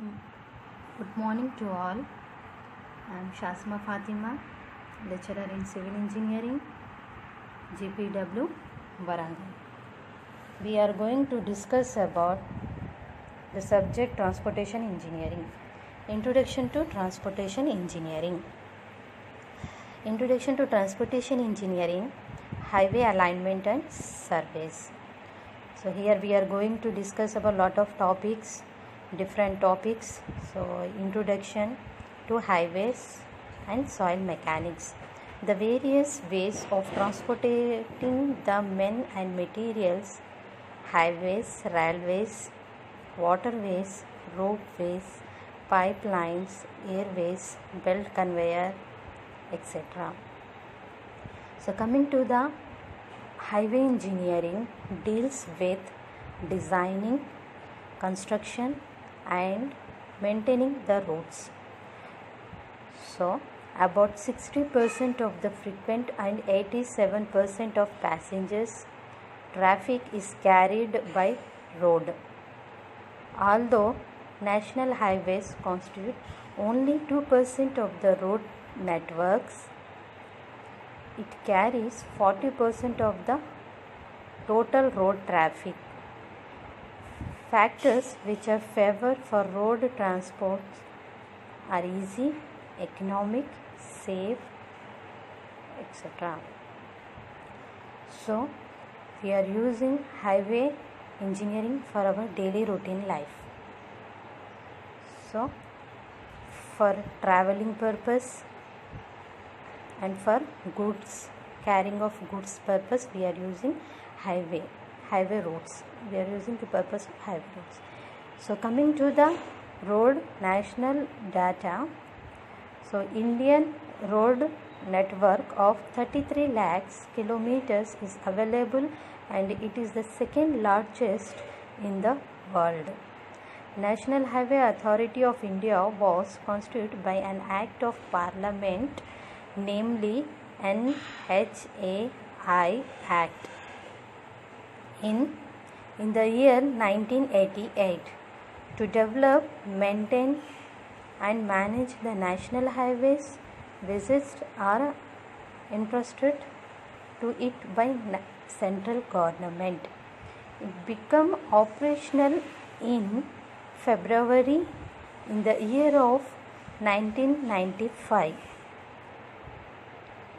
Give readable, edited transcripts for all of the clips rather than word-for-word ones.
Good morning to all. I am Shasma Fatima, lecturer in Civil Engineering, GPW, Warangal. We are going to discuss about the subject Transportation Engineering. Introduction to Transportation Engineering. Introduction to Transportation Engineering, Highway Alignment and Surveys. So here we are going to discuss about lot of topics, different topics. So introduction to highways and soil mechanics, the various ways of transporting the men and materials, highways, railways, waterways, ropeways, pipelines, airways, belt conveyor, etc. So coming to the highway engineering, deals with designing, construction and maintaining the roads. So about 60% of the frequent and 87% of passengers traffic is carried by road. Although national highways constitute only 2% of the road networks, it carries 40% of the total road traffic. Factors which are favored for road transport are easy, economic, safe, etc. So, we are using highway engineering for our daily routine life. So, for traveling purpose and for goods, carrying of goods purpose, we are using highway roads. We are using the purpose of highway roads. So coming to the road national data, so Indian road network of 33 lakhs kilometers is available and it is the second largest in the world. National Highway Authority of India was constituted by an Act of Parliament, namely NHAI Act in the year 1988 to develop, maintain and manage the national highways. Visits are entrusted to it by central government. It became operational in February in the year of 1995.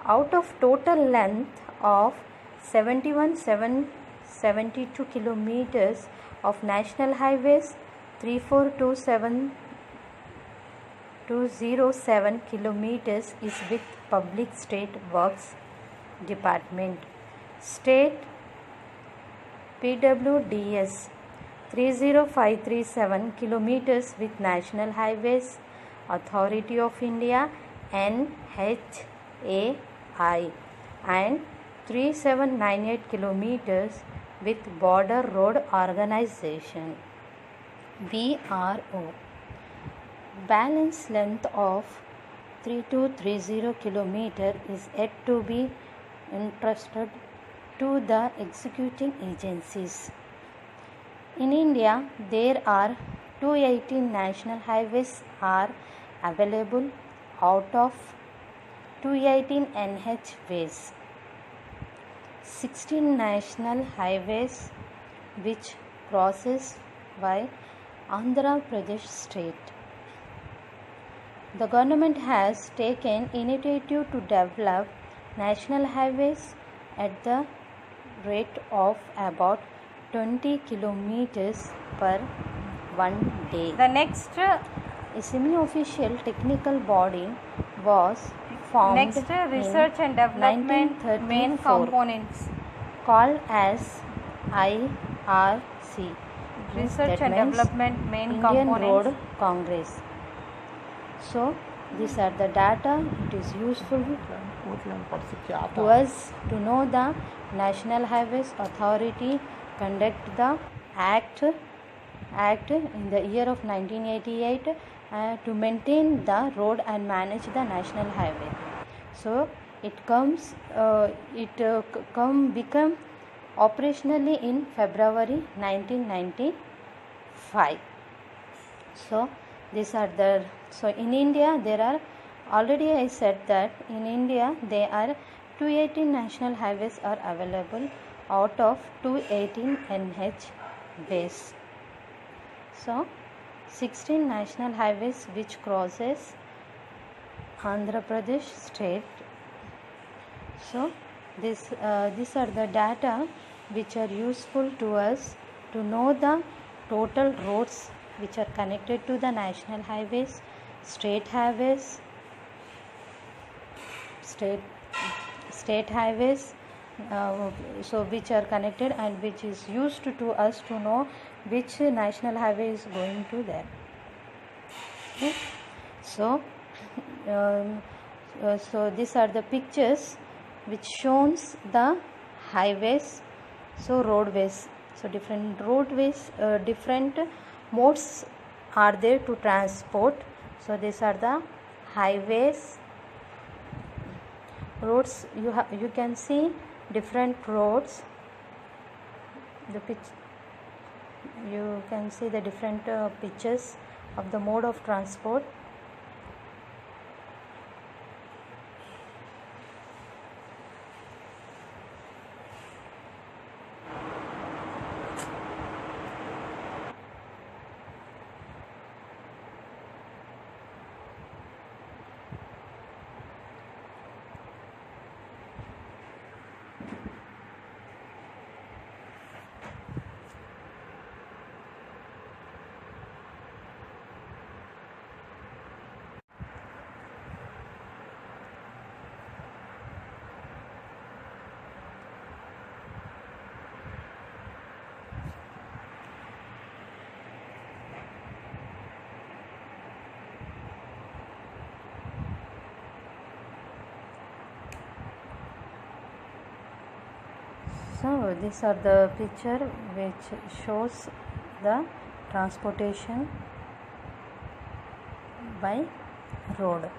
Out of total length of 71,772 kilometers of national highways, 34,207 kilometers is with Public State Works Department. State PWDS 30537 kilometers with National Highways Authority of India NHAI and 3798 kilometers with Border Road Organization BRO. Balance length of 3230 kilometer is yet to be entrusted to the executing agencies. In India, there are 218 national highways are available out of 218 NH ways. 16 national highways which crosses by Andhra Pradesh state. The government has taken initiative to develop national highways at the rate of about 20 kilometers per 1 day. The next semi-official technical body was formed research and development main components called as IRC. Research and development main Indian components. Road Congress. So these are the data. It is useful to us to know the National Highways Authority conduct the act in the year of 1988 to maintain the road and manage the national highway. So it become operationally in February 1995. So these are the, so in India there are, already I said that in India there are 218 national highways are available out of 218 NH ways. So 16 national highways which crosses Andhra Pradesh state. So these are the data which are useful to us to know the total roads which are connected to the national highways, state highways, state highways, so which are connected and which is used to us to know which national highway is going to there. Okay. So so these are the pictures which shows the highways, so roadways, so different roadways, different modes are there to transport. So these are the highways, roads. You can see different roads, you can see the different pictures of the mode of transport. So these are the picture which shows the transportation by road.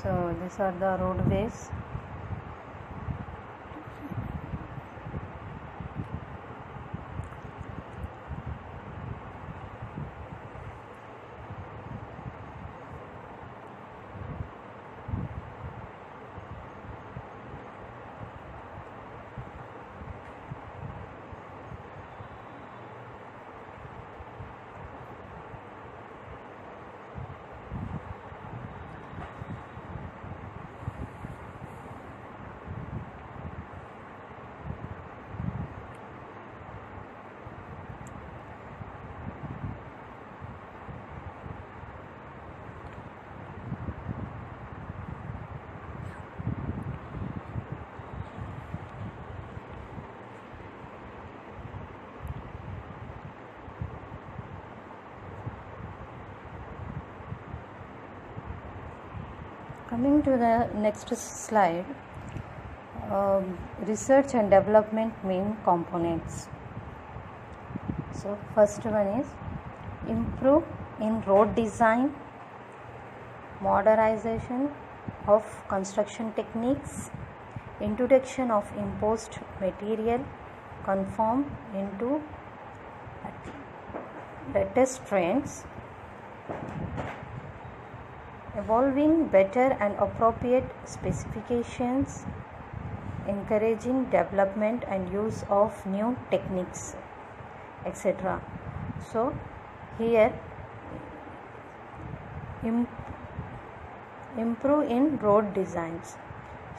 So these are the roadways. Coming to the next slide, research and development main components. So first one is improve in road design, modernization of construction techniques, introduction of imposed material conform into latest trends, evolving better and appropriate specifications, encouraging development and use of new techniques, etc. So here improve in road designs.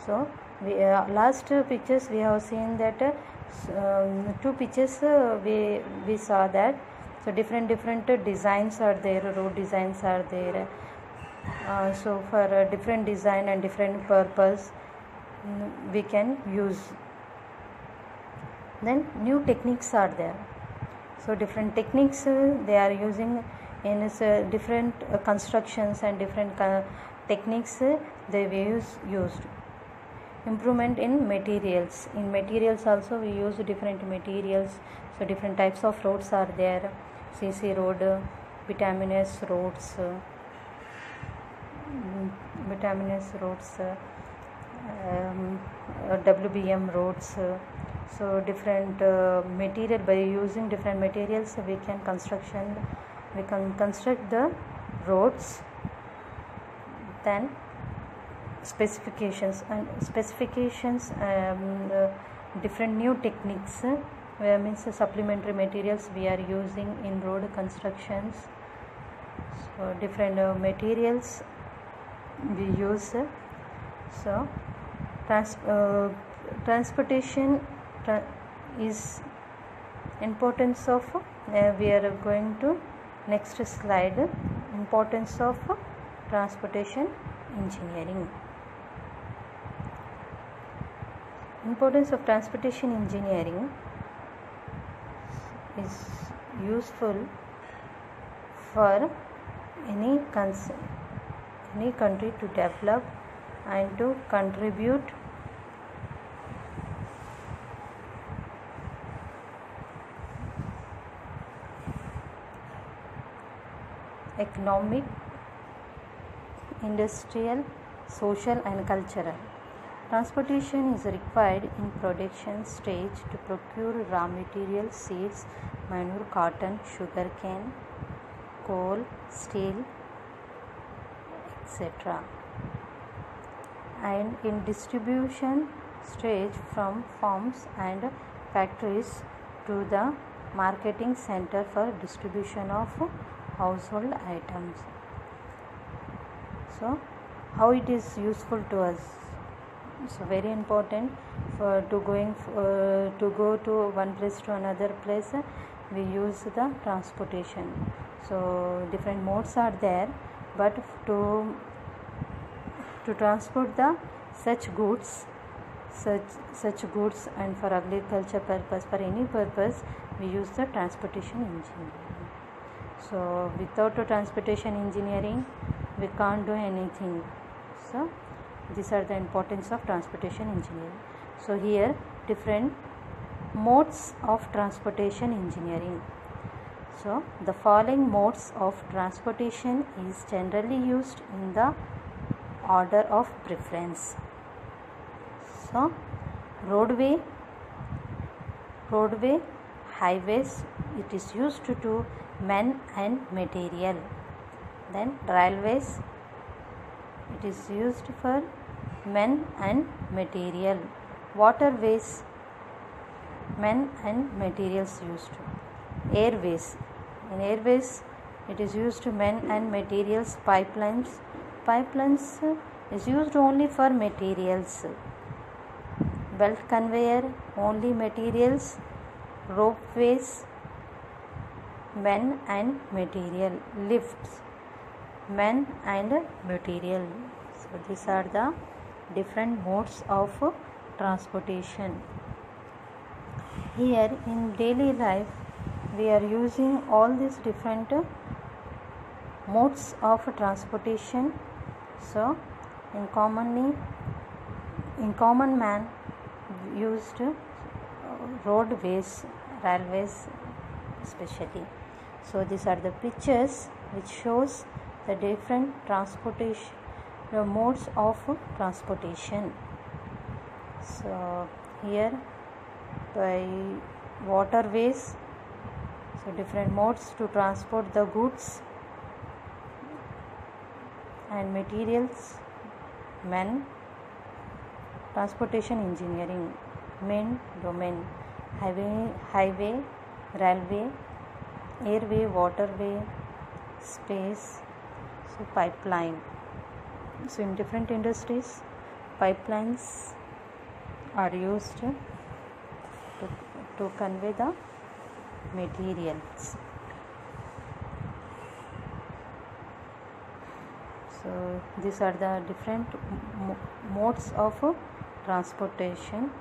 So we last pictures we have seen that two pictures we saw that so different designs are there, road designs are there. So for different design and different purpose we can use. Then new techniques are there. So different techniques they are using in different constructions and different techniques they used. Improvement in materials. In materials also we use different materials. So different types of roads are there. CC road, bituminous roads, WBM roads. So different material, by using different materials we can construct the roads. Then specifications different new techniques means supplementary materials we are using in road constructions. So different materials we use. So transportation is importance of we are going to next slide. Importance of transportation engineering. Importance of transportation engineering is useful for any country to develop and to contribute economic, industrial, social and cultural. Transportation is required in production stage to procure raw materials, seeds, manure, cotton, sugar cane, coal, steel, etc. And in distribution stage from farms and factories to the marketing center for distribution of household items. So how it is useful to us? So very important for to go to one place to another place we use the transportation. So different modes are there, but to transport the such goods and for agriculture purpose, for any purpose we use the transportation engineering. So without a transportation engineering we can't do anything. So these are the importance of transportation engineering. So here different modes of transportation engineering. So the following modes of transportation is generally used in the order of preference. So roadway, highways, it is used to men and material. Then railways, it is used for men and material. Waterways, men and materials used. Airways, in airways it is used to men and materials. Pipelines is used only for materials. Belt conveyor, only materials. Ropeways, men and material. Lifts, men and material. So these are the different modes of transportation. Here in daily life we are using all these different modes of transportation. So in common man used roadways, railways especially. So these are the pictures which shows the different transportation, the modes of transportation. So here by waterways, so different modes to transport the goods and materials, men Transportation engineering, main domain: highway, railway, airway, waterway, space, so pipeline. So in different industries, pipelines are used to convey the materials. So these are the different modes of transportation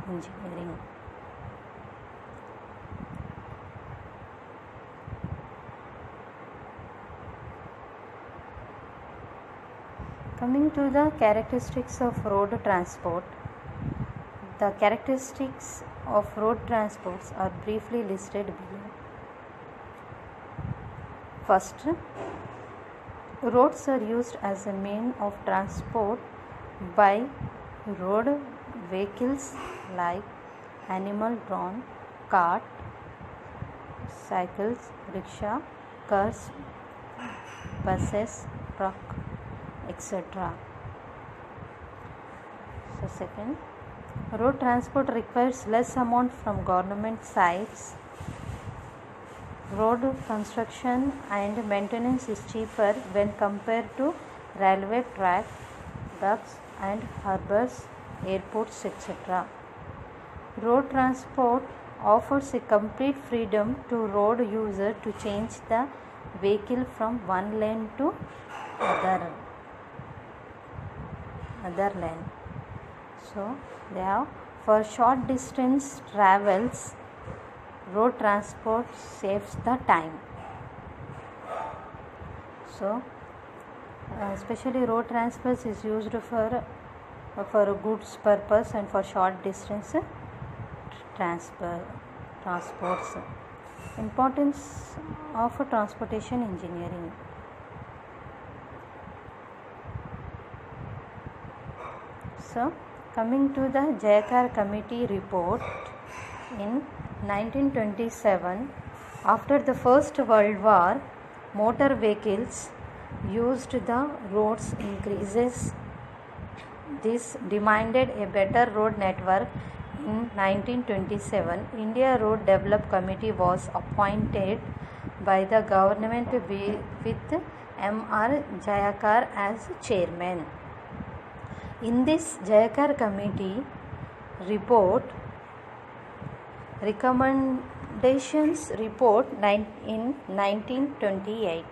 engineering. Coming to the characteristics of road transport, the characteristics of road transports are briefly listed below. First, roads are used as a means of transport by road vehicles like animal-drawn cart, cycles, rickshaw, cars, buses, truck, etc. So second, road transport requires less amount from government sides. Road construction and maintenance is cheaper when compared to railway track, docks and harbors, airports, etc. Road transport offers a complete freedom to road user to change the vehicle from one lane to other lane. So they have for short distance travels, road transport saves the time. So especially road transport is used for goods purpose and for short distance transports. Importance of transportation engineering. So coming to the Jayakar Committee report in 1927, after the First World War, motor vehicles used the roads increases. This demanded a better road network. In 1927, India Road Development Committee was appointed by the government with M.R. Jayakar as chairman. In this Jayakar Committee report, recommendations report in 1928.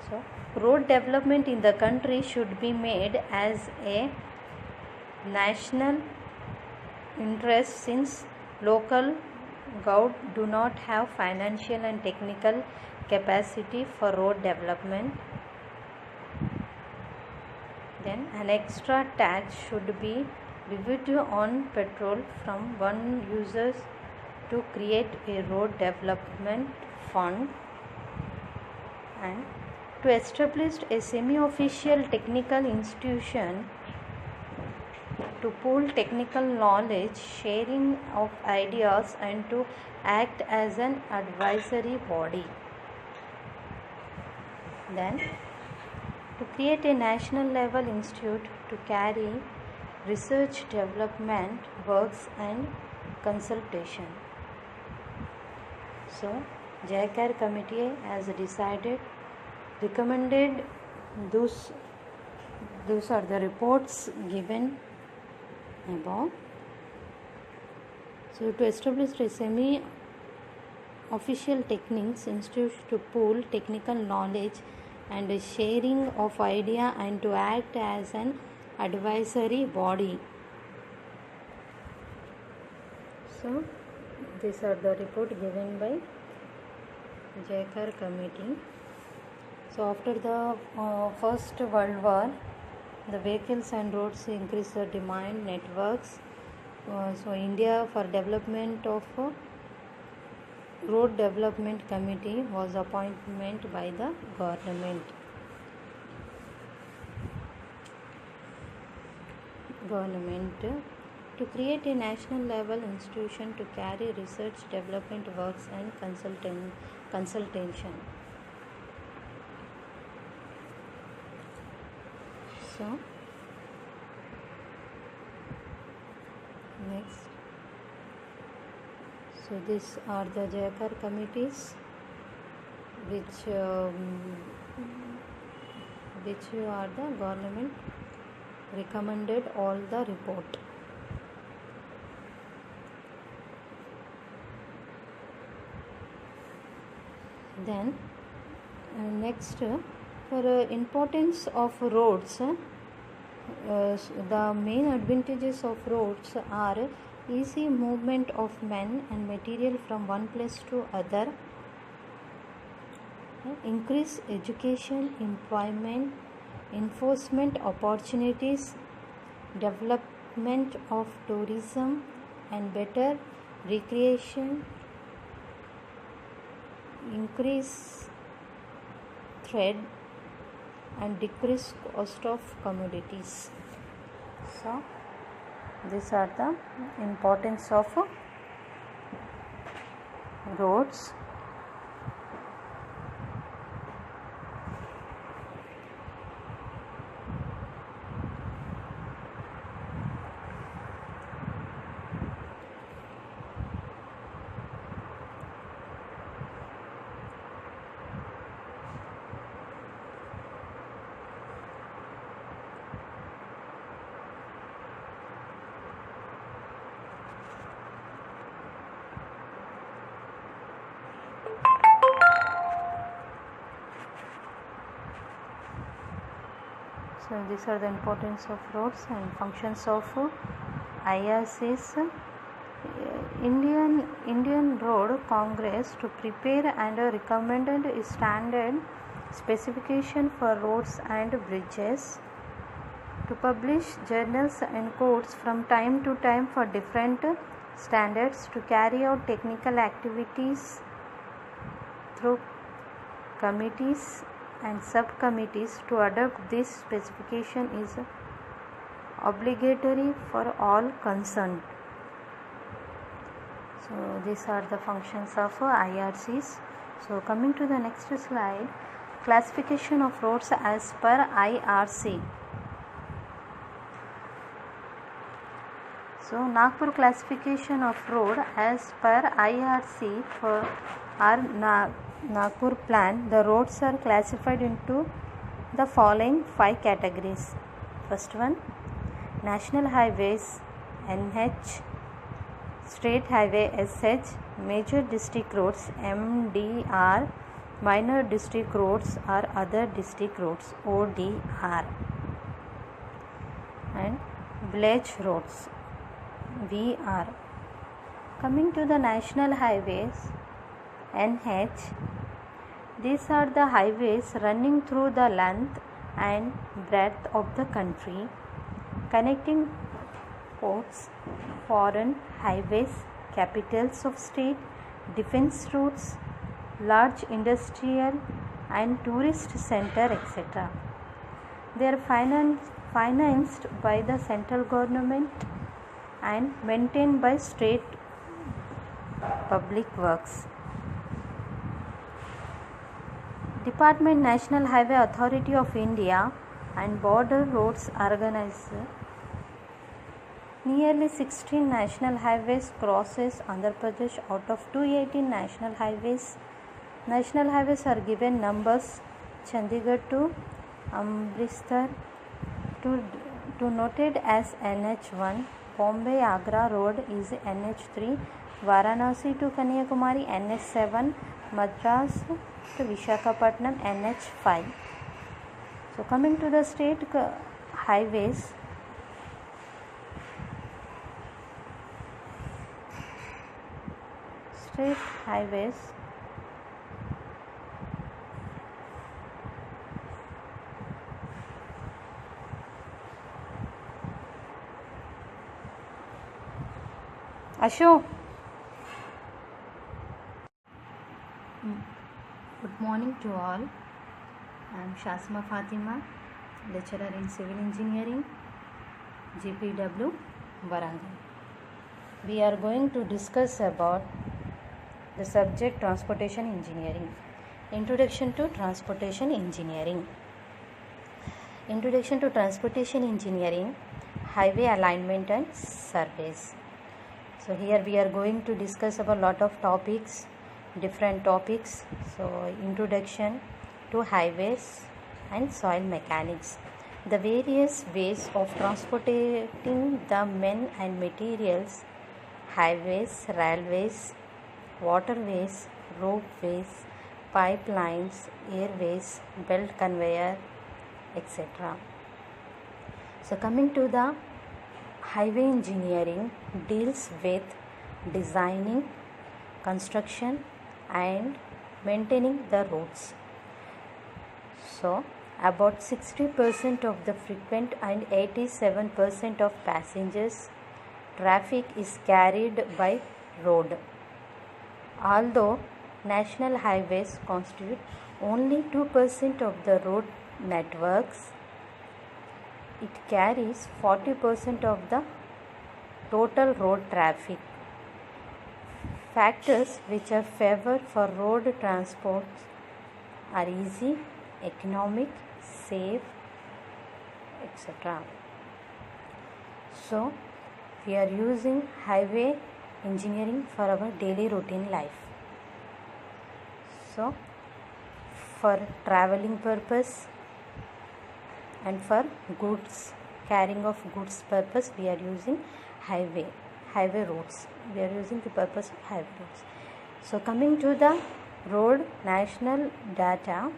So, road development in the country should be made as a national interest since local government do not have financial and technical capacity for road development. Then an extra tax should be levied on petrol from one users to create a road development fund, and to establish a semi-official technical institution to pool technical knowledge, sharing of ideas, and to act as an advisory body. Then to create a national level institute to carry research, development works and consultation. So Jayakar Committee has recommended those are the reports given above. So to establish a semi-official techniques institute to pool technical knowledge and a sharing of idea and to act as an advisory body. So these are the report given by Jayakar Committee. So after the First World War, the vehicles and roads increase the demand networks. So India for development of Road Development Committee was appointed by the government. To create a national level institution to carry research, development works and consultation. So So these are the JACAR committees which are the government recommended all the report. Then next, for importance of roads, the main advantages of roads are easy movement of men and material from one place to other, increase education, employment, enforcement opportunities, development of tourism and better recreation, increase trade and decrease cost of commodities. So these are the importance of roads. So these are the importance of roads and functions of IRCs. Indian Road Congress to prepare and recommended standard specification for roads and bridges, to publish journals and codes from time to time for different standards, to carry out technical activities through committees and subcommittees. To adopt this specification is obligatory for all concerned. So these are the functions of IRCs. So coming to the next slide, classification of roads as per IRC. So Nagpur classification of road as per IRC for our Nagpur plan, the roads are classified into the following 5 categories. First one, national highways NH, state highway SH, major district roads MDR, minor district roads or other district roads ODR, and village roads VR. Coming to the national highways NH, these are the highways running through the length and breadth of the country, connecting ports, foreign highways, capitals of state, defense routes, large industrial and tourist center, etc. They are financed by the central government and maintained by state public works. Department National Highway Authority of India and Border Roads organize nearly 16 national highways crosses Andhra Pradesh out of 218 national highways. National highways are given numbers: Chandigarh to Amritsar to noted as NH1, Bombay Agra Road is NH3, Varanasi to Kanyakumari NH7, Madras to Vishakhapatnam NH5. So coming to the state highways, Ashok. Good morning to all. I am Shasma Fatima, lecturer in Civil Engineering, GPW, Warangal. We are going to discuss about the subject Transportation Engineering. Introduction to Transportation Engineering. Introduction to Transportation Engineering, Highway Alignment and Surveys. So here we are going to discuss about lot of topics, different topics. So introduction to highways and soil mechanics. The various ways of transporting the men and materials: highways, railways, waterways, ropeways, pipelines, airways, belt conveyor, etc. So coming to the highway engineering, deals with designing, construction and maintaining the roads. So about 60% of the frequent and 87% of passengers traffic is carried by road. Although national highways constitute only 2% of the road networks, it carries 40% of the total road traffic. Factors which are favored for road transport are easy, economic, safe, etc. So we are using highway engineering for our daily routine life. So for traveling purpose and for goods, carrying of goods purpose, we are using highway roads. We are using the purpose of highway roads. So coming to the road national data.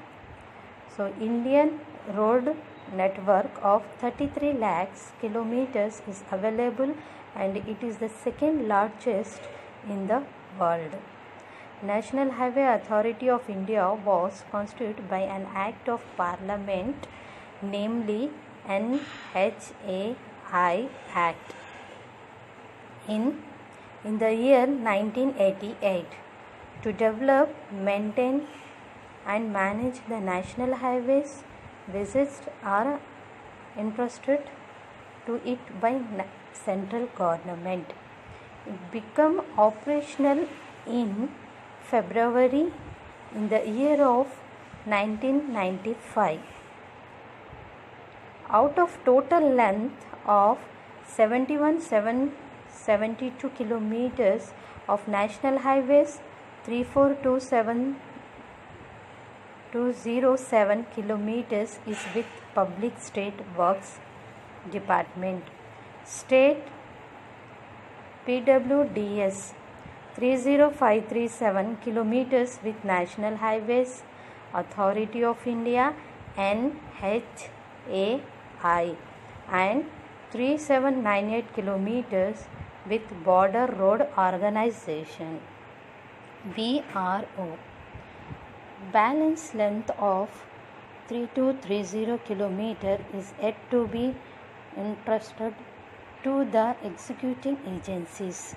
So Indian road network of 33 lakhs kilometers is available and it is the second largest in the world. National Highway Authority of India was constituted by an Act of Parliament, namely NHAI Act in the year 1988 to develop, maintain and manage the national highways. Visits are entrusted to it by central government. It became operational in February in the year of 1995. Out of total length of 71,772 kilometers of national highways, 34,207 kilometers is with Public State Works Department. State PWDs 30537 kilometers with National Highways Authority of India NHAI and 3798 kilometers with Border Road Organization BRO. Balance length of 3230 kilometer is yet to be entrusted to the executing agencies.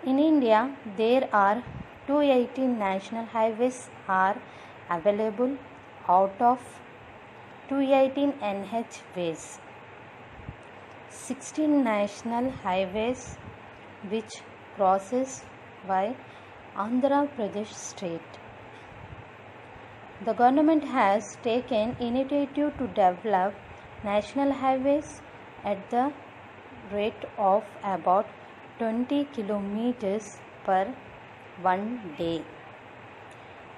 In India, there are 218 national highways are available out of 218 NH ways. 16 national highways which crosses by Andhra Pradesh state. The government has taken initiative to develop national highways at the rate of about 20 kilometers per 1 day.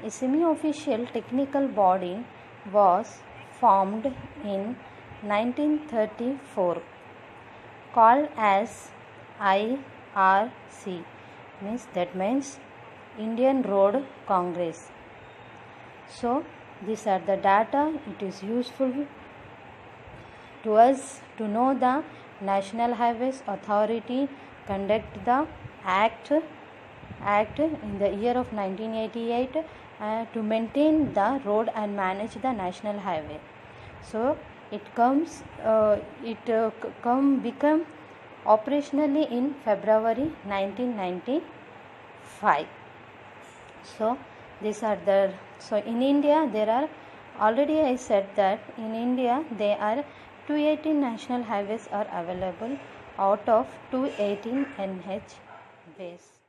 A semi-official technical body was formed in 1934 called as IRC, means Indian Road Congress. So these are the data. It is useful to us to know the National Highways Authority conduct the act in the year of 1988 to maintain the road and manage the national highway. So it become operationally in February 1995. So these are the in India there are already I said that in India there are 218 national highways are available out of 218 NH ways.